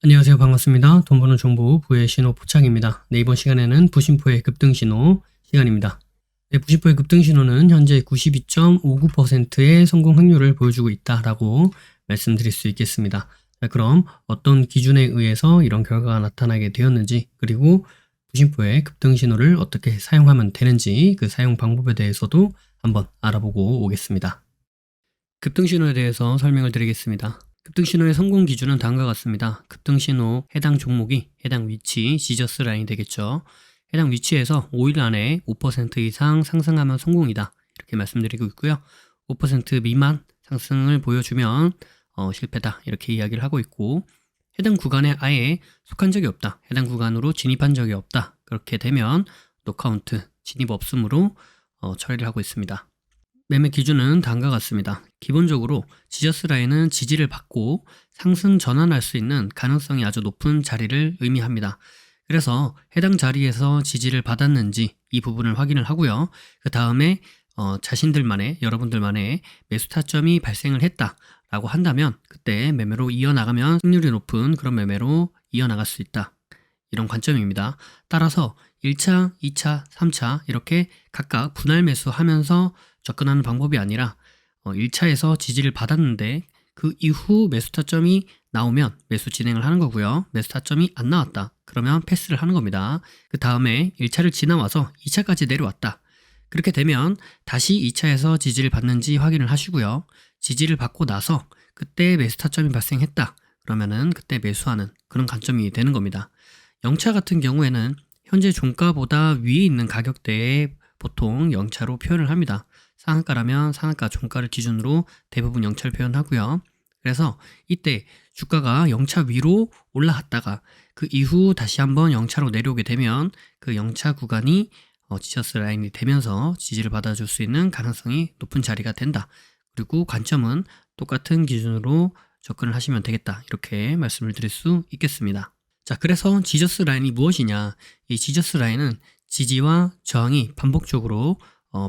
안녕하세요. 반갑습니다. 돈 버는 정보 부의 신호 포착입니다. 네, 이번 시간에는 부심포의 급등신호 시간입니다. 네, 부심포의 급등신호는 현재 92.59%의 성공 확률을 보여주고 있다라고 말씀드릴 수 있겠습니다. 자, 그럼 어떤 기준에 의해서 이런 결과가 나타나게 되었는지, 그리고 부심포의 급등신호를 어떻게 사용하면 되는지 그 사용 방법에 대해서도 한번 알아보고 오겠습니다. 급등신호에 대해서 설명을 드리겠습니다. 급등신호의 성공 기준은 다음과 같습니다. 급등신호 해당 종목이 해당 위치, 지저스 라인이 되겠죠. 해당 위치에서 5일 안에 5% 이상 상승하면 성공이다. 이렇게 말씀드리고 있고요. 5% 미만 상승을 보여주면 실패다. 이렇게 이야기를 하고 있고, 해당 구간에 아예 속한 적이 없다. 해당 구간으로 진입한 적이 없다. 그렇게 되면 노카운트, 진입 없음으로 처리를 하고 있습니다. 매매 기준은 다음과 같습니다. 기본적으로 지저스 라인은 지지를 받고 상승 전환할 수 있는 가능성이 아주 높은 자리를 의미합니다. 그래서 해당 자리에서 지지를 받았는지 이 부분을 확인을 하고요. 그 다음에 자신들만의, 여러분들만의 매수 타점이 발생을 했다라고 한다면 그때 매매로 이어나가면 승률이 높은 그런 매매로 이어나갈 수 있다. 이런 관점입니다. 따라서 1차, 2차, 3차 이렇게 각각 분할 매수하면서 접근하는 방법이 아니라 1차에서 지지를 받았는데 그 이후 매수 타점이 나오면 매수 진행을 하는 거고요. 매수 타점이 안 나왔다. 그러면 패스를 하는 겁니다. 그 다음에 1차를 지나와서 2차까지 내려왔다. 그렇게 되면 다시 2차에서 지지를 받는지 확인을 하시고요. 지지를 받고 나서 그때 매수 타점이 발생했다. 그러면은 그때 매수하는 그런 관점이 되는 겁니다. 0차 같은 경우에는 현재 종가보다 위에 있는 가격대에 보통 0차로 표현을 합니다. 상한가라면 상한가 종가를 기준으로 대부분 0차를 표현하고요. 그래서 이때 주가가 0차 위로 올라갔다가 그 이후 다시 한번 0차로 내려오게 되면 그 0차 구간이 지저스 라인이 되면서 지지를 받아줄 수 있는 가능성이 높은 자리가 된다. 그리고 관점은 똑같은 기준으로 접근을 하시면 되겠다. 이렇게 말씀을 드릴 수 있겠습니다. 자, 그래서 지저스 라인이 무엇이냐? 이 지저스 라인은 지지와 저항이 반복적으로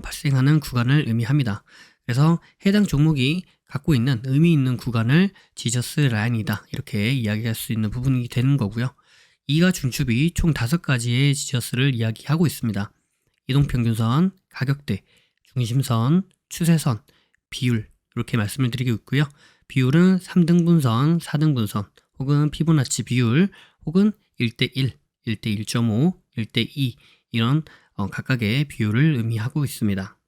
발생하는 구간을 의미합니다. 그래서 해당 종목이 갖고 있는 의미 있는 구간을 지저스 라인이다. 이렇게 이야기할 수 있는 부분이 되는 거고요. 이가 중첩이 총 5가지의 지저스를 이야기하고 있습니다. 이동평균선, 가격대, 중심선, 추세선, 비율 이렇게 말씀을 드리고 있고요. 비율은 3등분선, 4등분선 혹은 피보나치 비율 혹은 1대1, 1대1.5, 1대2 이런 각각의 비율을 의미하고 있습니다.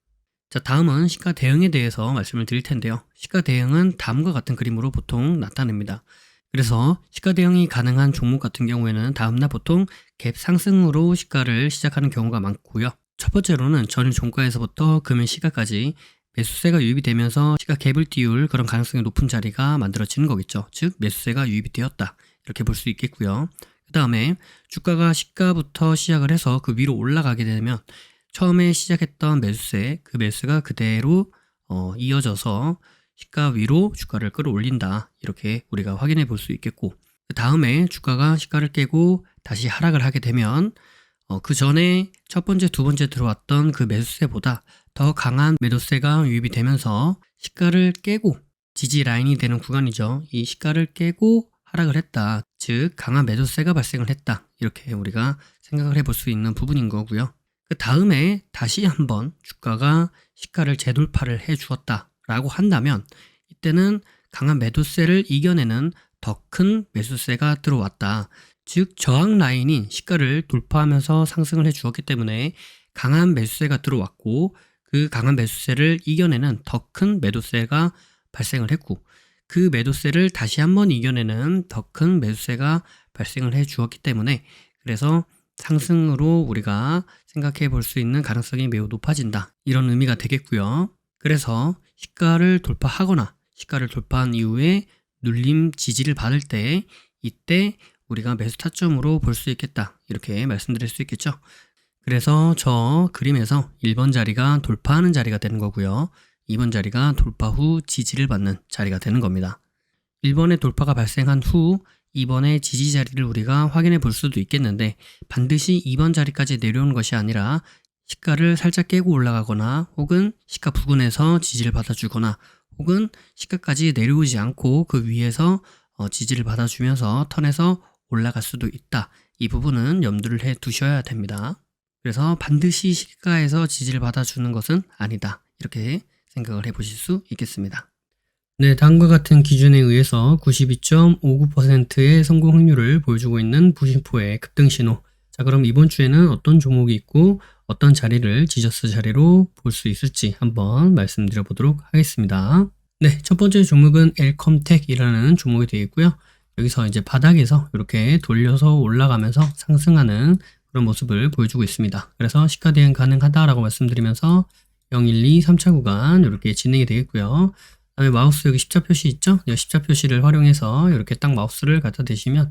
자, 다음은 시가 대응에 대해서 말씀을 드릴 텐데요. 시가 대응은 다음과 같은 그림으로 보통 나타냅니다. 그래서 시가 대응이 가능한 종목 같은 경우에는 다음날 보통 갭 상승으로 시가를 시작하는 경우가 많고요. 첫 번째로는 전일 종가에서부터 금일 시가까지 매수세가 유입이 되면서 시가 갭을 띄울 그런 가능성이 높은 자리가 만들어지는 거겠죠. 즉 매수세가 유입이 되었다. 이렇게 볼 수 있겠고요. 그 다음에 주가가 시가부터 시작을 해서 그 위로 올라가게 되면 처음에 시작했던 매수세, 그 매수가 그대로 이어져서 시가 위로 주가를 끌어올린다. 이렇게 우리가 확인해 볼 수 있겠고, 그 다음에 주가가 시가를 깨고 다시 하락을 하게 되면 그 전에 첫 번째, 두 번째 들어왔던 그 매수세보다 더 강한 매도세가 유입이 되면서 시가를 깨고 지지 라인이 되는 구간이죠. 이 시가를 깨고 하락을 했다. 즉 강한 매도세가 발생을 했다. 이렇게 우리가 생각을 해볼 수 있는 부분인 거고요. 그 다음에 다시 한번 주가가 시가를 재돌파를 해 주었다 라고 한다면 이때는 강한 매도세를 이겨내는 더 큰 매수세가 들어왔다. 즉 저항 라인인 시가를 돌파하면서 상승을 해 주었기 때문에 강한 매수세가 들어왔고 그 강한 매수세를 이겨내는 더 큰 매도세가 발생을 했고 그 매도세를 다시 한번 이겨내는 더 큰 매수세가 발생을 해 주었기 때문에 그래서 상승으로 우리가 생각해 볼 수 있는 가능성이 매우 높아진다. 이런 의미가 되겠고요. 그래서 시가를 돌파하거나 시가를 돌파한 이후에 눌림 지지를 받을 때 이때 우리가 매수 타점으로 볼 수 있겠다. 이렇게 말씀드릴 수 있겠죠. 그래서 저 그림에서 1번 자리가 돌파하는 자리가 되는 거고요. 2번 자리가 돌파 후 지지를 받는 자리가 되는 겁니다. 1번의 돌파가 발생한 후 2번의 지지 자리를 우리가 확인해 볼 수도 있겠는데 반드시 2번 자리까지 내려오는 것이 아니라 시가를 살짝 깨고 올라가거나 혹은 시가 부근에서 지지를 받아주거나 혹은 시가까지 내려오지 않고 그 위에서 지지를 받아주면서 턴에서 올라갈 수도 있다. 이 부분은 염두를 해 두셔야 됩니다. 그래서 반드시 시가에서 지지를 받아주는 것은 아니다. 이렇게 생각을 해보실 수 있겠습니다. 네, 다음과 같은 기준에 의해서 92.59%의 성공 확률을 보여주고 있는 부심포의 급등신호. 자, 그럼 이번 주에는 어떤 종목이 있고 어떤 자리를 지저스 자리로 볼 수 있을지 한번 말씀드려 보도록 하겠습니다. 네, 첫 번째 종목은 엘컴텍이라는 종목이 되어 있고요. 여기서 이제 바닥에서 이렇게 돌려서 올라가면서 상승하는 그런 모습을 보여주고 있습니다. 그래서 시가 대응 가능하다라고 말씀드리면서 0, 1, 2, 3차 구간 이렇게 진행이 되겠고요. 그다음에 마우스 여기 십자 표시 있죠? 이 십자 표시를 활용해서 이렇게 딱 마우스를 갖다 대시면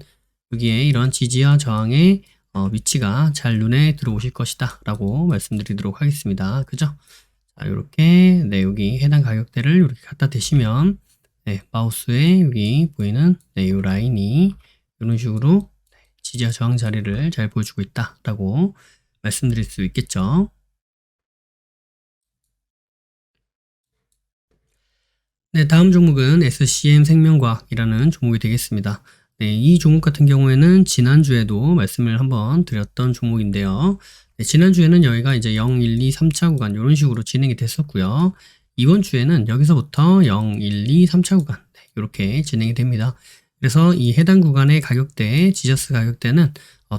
여기에 이런 지지와 저항의 위치가 잘 눈에 들어오실 것이다 라고 말씀드리도록 하겠습니다. 그죠? 자, 이렇게 네, 여기 해당 가격대를 이렇게 갖다 대시면 네, 마우스에 여기 보이는 네, 이 라인이 이런 식으로 지지와 저항 자리를 잘 보여주고 있다 라고 말씀드릴 수 있겠죠. 네, 다음 종목은 SCM 생명과학이라는 종목이 되겠습니다. 네, 이 종목 같은 경우에는 지난주에도 말씀을 한번 드렸던 종목인데요. 네, 지난주에는 여기가 이제 0, 1, 2, 3차 구간 이런 식으로 진행이 됐었고요. 이번 주에는 여기서부터 0, 1, 2, 3차 구간 네, 이렇게 진행이 됩니다. 그래서 이 해당 구간의 가격대, 지저스 가격대는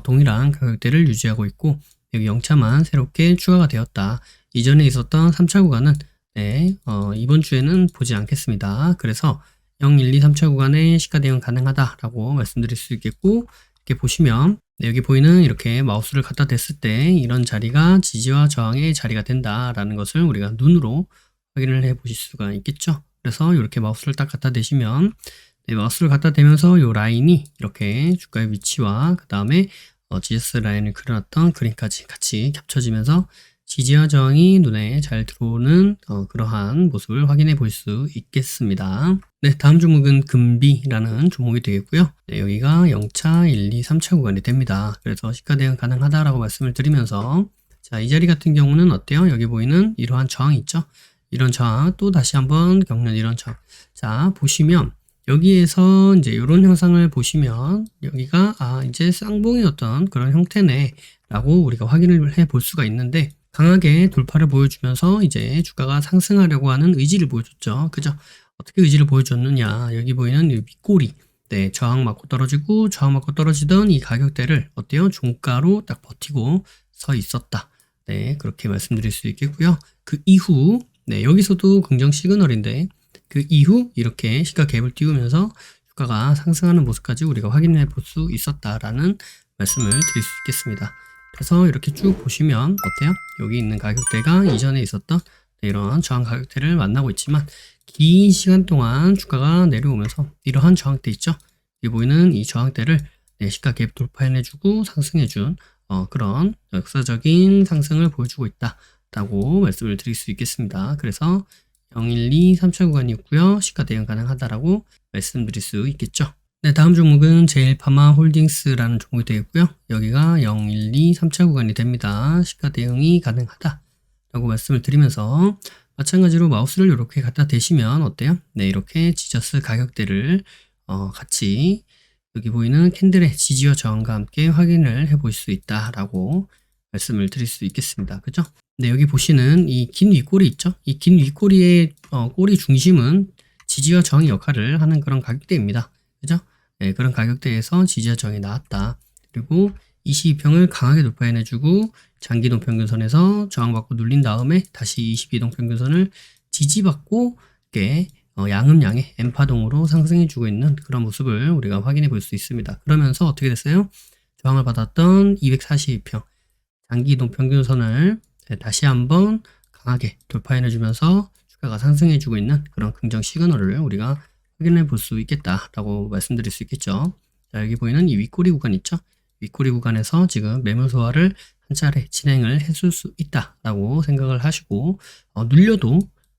동일한 가격대를 유지하고 있고 여기 0차만 새롭게 추가가 되었다. 이전에 있었던 3차 구간은 네, 이번 주에는 보지 않겠습니다. 그래서 0, 1, 2, 3차 구간에 시가 대응 가능하다라고 말씀드릴 수 있겠고 이렇게 보시면 네, 여기 보이는 이렇게 마우스를 갖다 댔을 때 이런 자리가 지지와 저항의 자리가 된다라는 것을 우리가 눈으로 확인을 해 보실 수가 있겠죠. 그래서 이렇게 마우스를 딱 갖다 대시면 네, 마우스를 갖다 대면서 이 라인이 이렇게 주가의 위치와 그 다음에 GS 라인을 그려놨던 그림까지 같이 겹쳐지면서 지지와 저항이 눈에 잘 들어오는 그러한 모습을 확인해 볼 수 있겠습니다. 네, 다음 종목은 금비라는 종목이 되겠고요. 네, 여기가 0차, 1, 2, 3차 구간이 됩니다. 그래서 시가 대응 가능하다라고 말씀을 드리면서 자, 이 자리 같은 경우는 어때요? 여기 보이는 이러한 저항이 있죠? 이런 저항 또 다시 한번 겪는 이런 저항. 자, 보시면 여기에서 이제 이런 형상을 보시면 여기가 이제 쌍봉의 어떤 그런 형태네 라고 우리가 확인을 해 볼 수가 있는데 강하게 돌파를 보여주면서 이제 주가가 상승하려고 하는 의지를 보여줬죠. 그죠? 어떻게 의지를 보여줬느냐. 여기 보이는 이 윗꼬리. 네, 저항 맞고 떨어지고 저항 맞고 떨어지던 이 가격대를 어때요? 종가로 딱 버티고 서 있었다. 네, 그렇게 말씀드릴 수 있겠고요. 그 이후 네, 여기서도 긍정 시그널인데 그 이후 이렇게 시가 갭을 띄우면서 주가가 상승하는 모습까지 우리가 확인해 볼 수 있었다라는 말씀을 드릴 수 있겠습니다. 그래서 이렇게 쭉 보시면 어때요? 여기 있는 가격대가 이전에 있었던 이러한 저항 가격대를 만나고 있지만 긴 시간 동안 주가가 내려오면서 이러한 저항대 있죠? 여기 보이는 이 저항대를 시가 갭 돌파해내주고 상승해준 그런 역사적인 상승을 보여주고 있다라고 말씀을 드릴 수 있겠습니다. 그래서 0, 1, 2, 3차 구간이 있고요. 시가 대응 가능하다라고 말씀드릴 수 있겠죠. 네, 다음 종목은 제일파마 홀딩스라는 종목이 되겠고요. 여기가 0, 1, 2, 3차 구간이 됩니다. 시가 대응이 가능하다라고 말씀을 드리면서 마찬가지로 마우스를 이렇게 갖다 대시면 어때요? 네, 이렇게 지저스 가격대를 같이 여기 보이는 캔들의 지지와 저항과 함께 확인을 해볼 수 있다라고 말씀을 드릴 수 있겠습니다. 그죠? 네, 여기 보시는 이 긴 윗꼬리 있죠? 이 긴 윗꼬리의 꼬리 중심은 지지와 저항의 역할을 하는 그런 가격대입니다. 그죠? 네, 그런 가격대에서 지지와 저항이 나왔다. 그리고 22평을 강하게 돌파해내주고 장기 동평균선에서 저항받고 눌린 다음에 다시 22동 평균선을 지지받고 이렇게 양음양의 N파동으로 상승해주고 있는 그런 모습을 우리가 확인해 볼 수 있습니다. 그러면서 어떻게 됐어요? 저항을 받았던 242평 장기 이동 평균선을 다시 한번 강하게 돌파해내주면서 주가가 상승해주고 있는 그런 긍정 시그널을 우리가 확인해 볼 수 있겠다라고 말씀드릴 수 있겠죠. 자, 여기 보이는 이 윗꼬리 구간 있죠? 윗꼬리 구간에서 지금 매물 소화를 한 차례 진행을 해줄 수 있다라고 생각을 하시고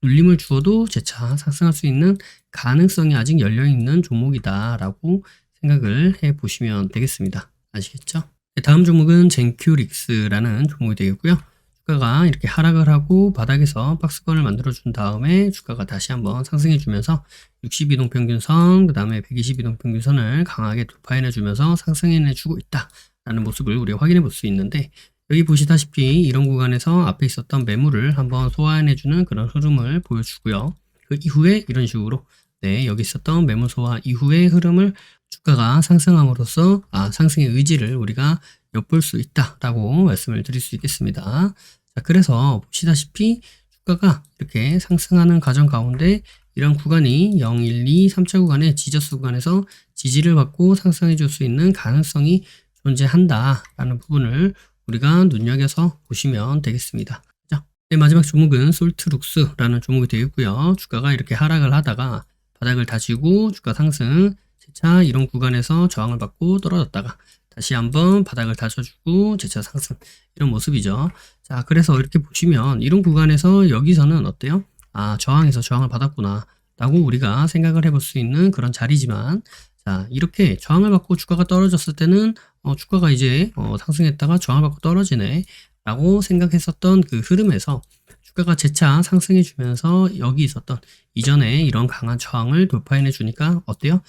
눌림을 주어도 재차 상승할 수 있는 가능성이 아직 열려있는 종목이다라고 생각을 해보시면 되겠습니다. 아시겠죠? 네, 다음 종목은 젠큐릭스라는 종목이 되겠고요. 주가가 이렇게 하락을 하고 바닥에서 박스권을 만들어 준 다음에 주가가 다시 한번 상승해 주면서 62동 평균선, 그 다음에 122동 평균선을 강하게 돌파해 주면서 상승해 주고 있다라는 모습을 우리가 확인해 볼 수 있는데, 여기 보시다시피 이런 구간에서 앞에 있었던 매물을 한번 소화해 주는 그런 흐름을 보여주고요. 그 이후에 이런 식으로 여기 있었던 매물 소화 이후의 흐름을 주가가 상승함으로써 상승의 의지를 우리가 엿볼 수 있다라고 말씀을 드릴 수 있겠습니다. 자, 그래서 보시다시피 주가가 이렇게 상승하는 과정 가운데 이런 구간이 0, 1, 2, 3차 구간의 지저스 구간에서 지지를 받고 상승해 줄 수 있는 가능성이 존재한다라는 부분을 우리가 눈여겨서 보시면 되겠습니다. 자, 마지막 종목은 솔트룩스라는 종목이 되어 있고요. 주가가 이렇게 하락을 하다가 바닥을 다지고 주가 상승, 재차 이런 구간에서 저항을 받고 떨어졌다가 다시 한번 바닥을 다져주고 재차 상승, 이런 모습이죠. 자, 그래서 이렇게 보시면 이런 구간에서 여기서는 어때요? 저항에서 저항을 받았구나 라고 우리가 생각을 해볼 수 있는 그런 자리지만, 자, 이렇게 저항을 받고 주가가 떨어졌을 때는 주가가 이제 상승했다가 저항을 받고 떨어지네 라고 생각했었던 그 흐름에서 주가가 재차 상승해 주면서 여기 있었던 이전에 이런 강한 저항을 돌파해내 주니까 어때요?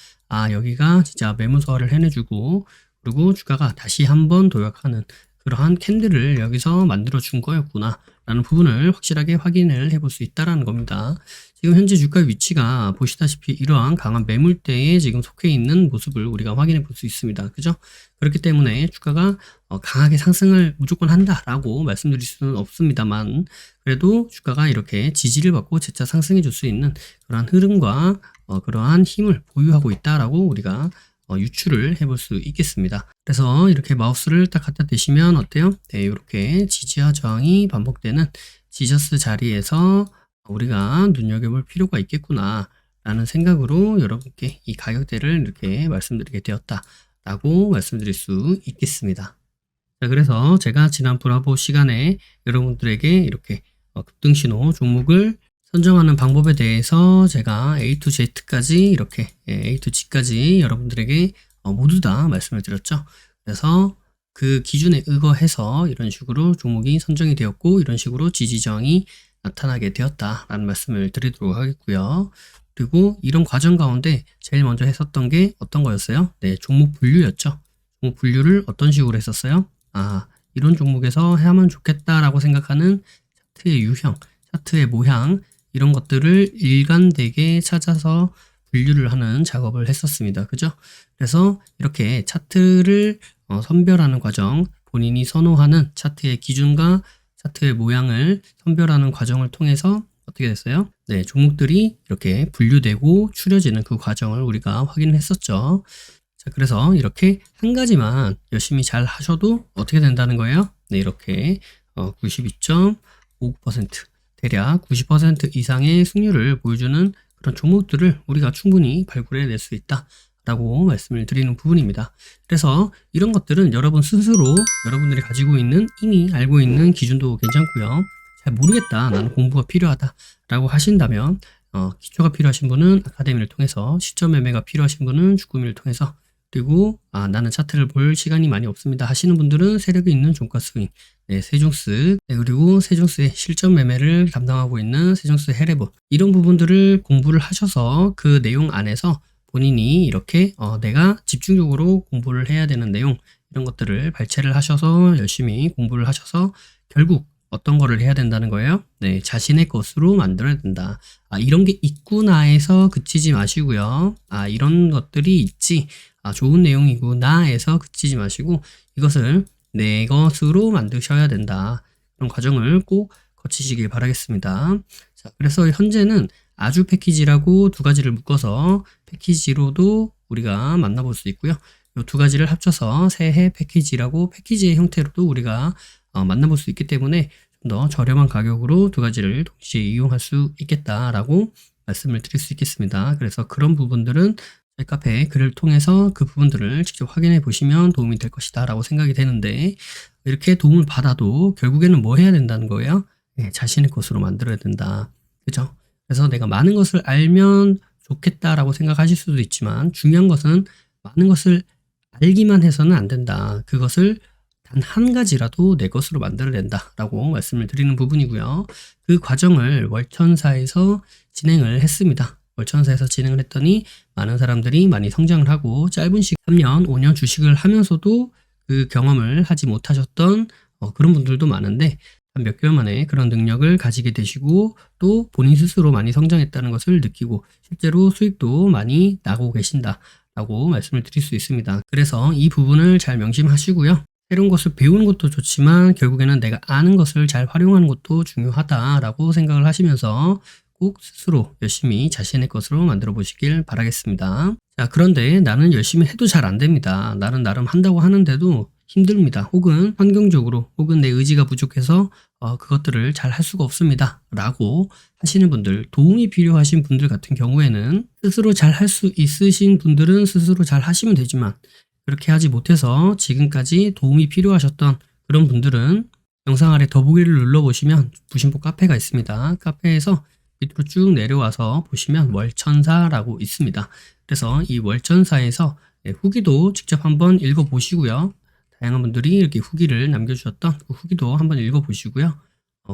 여기가 진짜 매물 소화를 해내주고, 그리고 주가가 다시 한번 도약하는 그러한 캔들을 여기서 만들어 준 거였구나 라는 부분을 확실하게 확인을 해볼 수 있다라는 겁니다. 지금 현재 주가 위치가 보시다시피 이러한 강한 매물대에 지금 속해 있는 모습을 우리가 확인해 볼 수 있습니다. 그죠? 그렇기 때문에 주가가 강하게 상승을 무조건 한다라고 말씀드릴 수는 없습니다만, 그래도 주가가 이렇게 지지를 받고 재차 상승해 줄 수 있는 그러한 흐름과 그러한 힘을 보유하고 있다라고 우리가 유추를 해볼 수 있겠습니다. 그래서 이렇게 마우스를 딱 갖다 대시면 어때요? 이렇게 지지와 저항이 반복되는 지저스 자리에서 우리가 눈여겨볼 필요가 있겠구나 라는 생각으로 여러분께 이 가격대를 이렇게 말씀드리게 되었다라고 말씀드릴 수 있겠습니다. 자, 그래서 제가 지난 브라보 시간에 여러분들에게 이렇게 급등신호 종목을 선정하는 방법에 대해서 제가 A to Z까지 이렇게 A to G까지 여러분들에게 모두 다 말씀을 드렸죠. 그래서 그 기준에 의거해서 이런 식으로 종목이 선정이 되었고 이런 식으로 지지저항이 나타나게 되었다라는 말씀을 드리도록 하겠고요. 그리고 이런 과정 가운데 제일 먼저 했었던 게 어떤 거였어요? 종목 분류였죠. 종목 분류를 어떤 식으로 했었어요? 이런 종목에서 하면 좋겠다라고 생각하는 차트의 유형, 차트의 모양, 이런 것들을 일관되게 찾아서 분류를 하는 작업을 했었습니다. 그죠? 그래서 이렇게 차트를 선별하는 과정, 본인이 선호하는 차트의 기준과 차트의 모양을 선별하는 과정을 통해서 어떻게 됐어요? 종목들이 이렇게 분류되고 추려지는 그 과정을 우리가 확인했었죠. 자, 그래서 이렇게 한 가지만 열심히 잘 하셔도 어떻게 된다는 거예요? 이렇게 92.59%, 대략 90% 이상의 승률을 보여주는 그런 종목들을 우리가 충분히 발굴해낼 수 있다라고 말씀을 드리는 부분입니다. 그래서 이런 것들은 여러분 스스로 여러분들이 가지고 있는 이미 알고 있는 기준도 괜찮고요. 잘 모르겠다, 나는 공부가 필요하다라고 하신다면 기초가 필요하신 분은 아카데미를 통해서, 시점 매매가 필요하신 분은 주꾸미를 통해서, 그리고 나는 차트를 볼 시간이 많이 없습니다 하시는 분들은 세력이 있는 종가 스윙, 세종스, 그리고 세종스의 실전 매매를 담당하고 있는 세종스 헤레보, 이런 부분들을 공부를 하셔서 그 내용 안에서 본인이 이렇게 내가 집중적으로 공부를 해야 되는 내용, 이런 것들을 발췌를 하셔서 열심히 공부를 하셔서 결국 어떤 거를 해야 된다는 거예요? 자신의 것으로 만들어야 된다. 이런 게 있구나 해서 그치지 마시고요. 이런 것들이 있지, 좋은 내용이구나 해서 그치지 마시고 이것을 내 것으로 만드셔야 된다. 그런 과정을 꼭 거치시길 바라겠습니다. 자, 그래서 현재는 아주 패키지라고 두 가지를 묶어서 패키지로도 우리가 만나볼 수 있고요. 이 두 가지를 합쳐서 새해 패키지라고 패키지의 형태로도 우리가 만나볼 수 있기 때문에 좀 더 저렴한 가격으로 두 가지를 동시에 이용할 수 있겠다라고 말씀을 드릴 수 있겠습니다. 그래서 그런 부분들은 저희 카페 글을 통해서 그 부분들을 직접 확인해 보시면 도움이 될 것이다 라고 생각이 되는데, 이렇게 도움을 받아도 결국에는 뭐 해야 된다는 거예요? 자신의 것으로 만들어야 된다. 그죠? 그래서 내가 많은 것을 알면 좋겠다라고 생각하실 수도 있지만 중요한 것은 많은 것을 알기만 해서는 안 된다. 그것을 단 한 가지라도 내 것으로 만들어낸다라고 말씀을 드리는 부분이고요. 그 과정을 월천사에서 진행을 했습니다. 월천사에서 진행을 했더니 많은 사람들이 많이 성장을 하고 짧은 시간 3년, 5년 주식을 하면서도 그 경험을 하지 못하셨던 그런 분들도 많은데 한 몇 개월 만에 그런 능력을 가지게 되시고 또 본인 스스로 많이 성장했다는 것을 느끼고 실제로 수익도 많이 나고 계신다라고 말씀을 드릴 수 있습니다. 그래서 이 부분을 잘 명심하시고요. 새로운 것을 배우는 것도 좋지만 결국에는 내가 아는 것을 잘 활용하는 것도 중요하다라고 생각을 하시면서 꼭 스스로 열심히 자신의 것으로 만들어 보시길 바라겠습니다. 자, 그런데 나는 열심히 해도 잘 안 됩니다. 나는 나름 한다고 하는데도 힘듭니다. 혹은 환경적으로 혹은 내 의지가 부족해서 그것들을 잘 할 수가 없습니다. 라고 하시는 분들, 도움이 필요하신 분들 같은 경우에는 스스로 잘 할 수 있으신 분들은 스스로 잘 하시면 되지만 그렇게 하지 못해서 지금까지 도움이 필요하셨던 그런 분들은 영상 아래 더보기를 눌러보시면 부신포 카페가 있습니다. 카페에서 밑으로 쭉 내려와서 보시면 월천사라고 있습니다. 그래서 이 월천사에서 후기도 직접 한번 읽어보시고요. 다양한 분들이 이렇게 후기를 남겨주셨던 그 후기도 한번 읽어보시고요.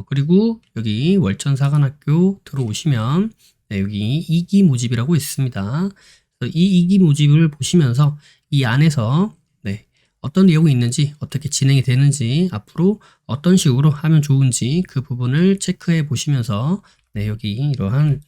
그리고 여기 월천사관학교 들어오시면 여기 2기 모집이라고 있습니다. 그래서 이 2기 모집을 보시면서 이 안에서 어떤 내용이 있는지 어떻게 진행이 되는지 앞으로 어떤 식으로 하면 좋은지 그 부분을 체크해 보시면서 여기 이러한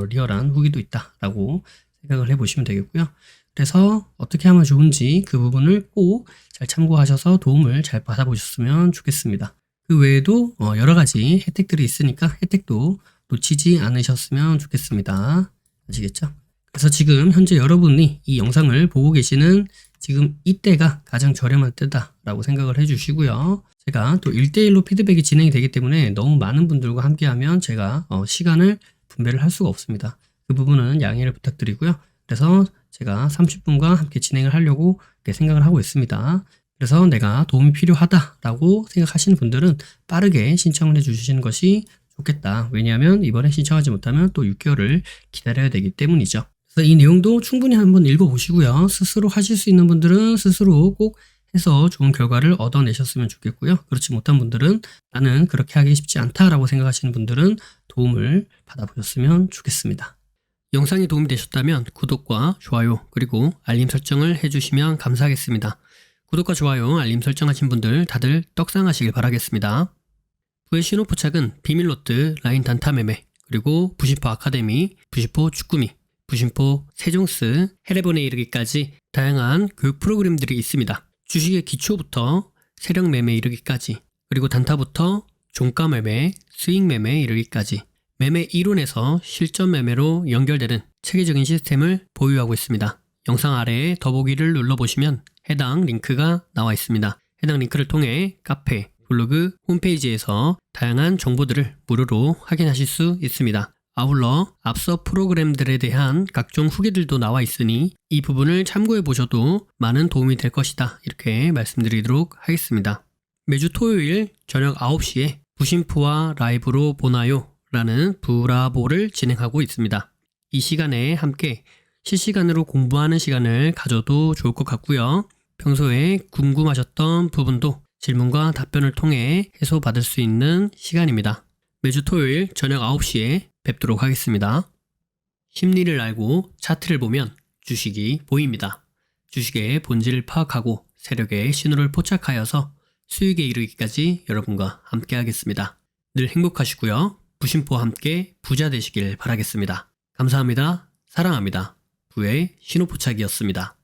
리얼한 후기도 있다라고 생각을 해보시면 되겠고요. 그래서 어떻게 하면 좋은지 그 부분을 꼭 잘 참고하셔서 도움을 잘 받아보셨으면 좋겠습니다. 그 외에도 여러 가지 혜택들이 있으니까 혜택도 놓치지 않으셨으면 좋겠습니다. 아시겠죠? 그래서 지금 현재 여러분이 이 영상을 보고 계시는 지금 이때가 가장 저렴한 때다라고 생각을 해주시고요. 제가 또 1대1로 피드백이 진행이 되기 때문에 너무 많은 분들과 함께하면 제가 시간을 분배를 할 수가 없습니다. 그 부분은 양해를 부탁드리고요. 그래서 제가 30분과 함께 진행을 하려고 생각을 하고 있습니다. 그래서 내가 도움이 필요하다라고 생각하시는 분들은 빠르게 신청을 해주시는 것이 좋겠다. 왜냐하면 이번에 신청하지 못하면 또 6개월을 기다려야 되기 때문이죠. 그래서 이 내용도 충분히 한번 읽어보시고요. 스스로 하실 수 있는 분들은 스스로 꼭 해서 좋은 결과를 얻어내셨으면 좋겠고요. 그렇지 못한 분들은 나는 그렇게 하기 쉽지 않다라고 생각하시는 분들은 도움을 받아보셨으면 좋겠습니다. 영상이 도움이 되셨다면 구독과 좋아요 그리고 알림 설정을 해주시면 감사하겠습니다. 구독과 좋아요, 알림 설정하신 분들 다들 떡상하시길 바라겠습니다. 부의 신호포착은 비밀로트, 라인 단타 매매, 그리고 부신포 아카데미, 부신포 축구미, 부신포 세종스, 해례본에 이르기까지 다양한 교육 프로그램들이 있습니다. 주식의 기초부터 세력 매매 이르기까지, 그리고 단타부터 종가 매매, 수익 매매 이르기까지 매매 이론에서 실전 매매로 연결되는 체계적인 시스템을 보유하고 있습니다. 영상 아래에 더보기를 눌러보시면 해당 링크가 나와 있습니다. 해당 링크를 통해 카페, 블로그, 홈페이지에서 다양한 정보들을 무료로 확인하실 수 있습니다. 아울러 앞서 프로그램들에 대한 각종 후기들도 나와 있으니 이 부분을 참고해 보셔도 많은 도움이 될 것이다. 이렇게 말씀드리도록 하겠습니다. 매주 토요일 저녁 9시에 부신포와 라이브로 보나요? 라는 부라보를 진행하고 있습니다. 이 시간에 함께 실시간으로 공부하는 시간을 가져도 좋을 것 같고요. 평소에 궁금하셨던 부분도 질문과 답변을 통해 해소받을 수 있는 시간입니다. 매주 토요일 저녁 9시에 뵙도록 하겠습니다. 심리를 알고 차트를 보면 주식이 보입니다. 주식의 본질을 파악하고 세력의 신호를 포착하여서 수익에 이르기까지 여러분과 함께 하겠습니다. 늘 행복하시고요. 부신포와 함께 부자 되시길 바라겠습니다. 감사합니다. 사랑합니다. 부의 신호포착이었습니다.